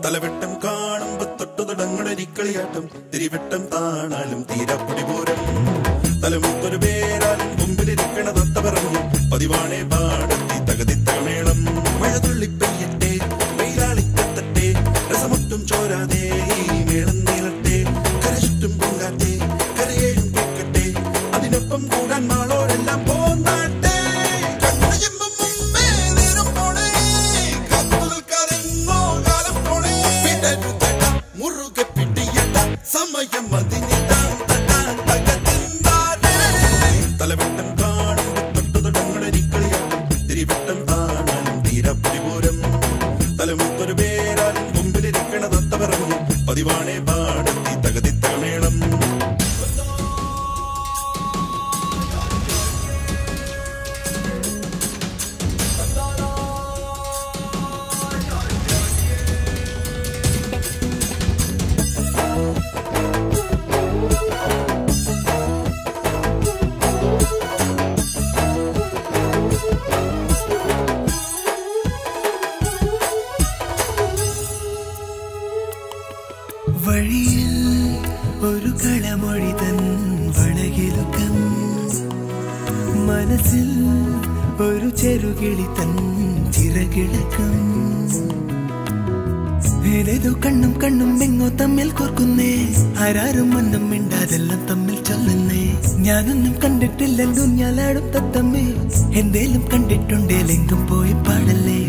തലവെട്ടം കാണുമ്പോ തൊട്ടു തുടങ്ങണൊരിക്കളിയാട്ടം തിരിവെട്ടം താണാലും തീരാപ്പൊടിപൂരം തലമുത്തൊരു പേരാലും മുമ്പിലിരിക്കണ തത്ത പറഞ്ഞു പതിവാണേ പാടത്തി തകതിത്തകമേളം മഴ തുള്ളിപ്പെയ്യട്ടെ വെയിലാളിക്കത്തട്ടെ രസമൊട്ടും ചോരാതെ ഈ മേളം നീളട്ടെ കരചുറ്റും പൊങ്കാറ്റെ കരയേഴും കേൾക്കട്ടെ അതിനൊപ്പം കൂടാൻ മാളോരെല്ലാം പോന്നാട്ടെ മുറുകെ പിടിയട്ട സമയം തലവെട്ടം കാണുമ്പോ തൊട്ടു തുടങ്ങണൊരിക്കളിയാട്ടം തിരിവെട്ടം താണാലും തീരാപ്പൊടിപൂരം തലമുത്തൊരു പേരാലും മുമ്പിലിരിക്കണ തത്ത പറഞ്ഞു പതിവാണേ പാടത്തി തകതിത്തകമേളം വഴിയിൽ ഒരു കളമൊഴി തൻ വളകിലുക്കം മനസ്സിൽ ഒരു ചെറുകിളി തൻ ചിറകിളക്കം ഏതേതോ കണ്ണും കണ്ണും എങ്ങോ തമ്മിൽ കോർക്കുന്നേ ആരാരും ഒന്നും മിണ്ടാതെല്ലാം തമ്മിൽ ചൊല്ലുന്നേ ഞാനൊന്നും കണ്ടിട്ടില്ലല്ലോ ഞാലാടും തത്തമ്മേ എന്തേലും കണ്ടിട്ടുണ്ടേലെങ്കും പോയി പാടല്ലേ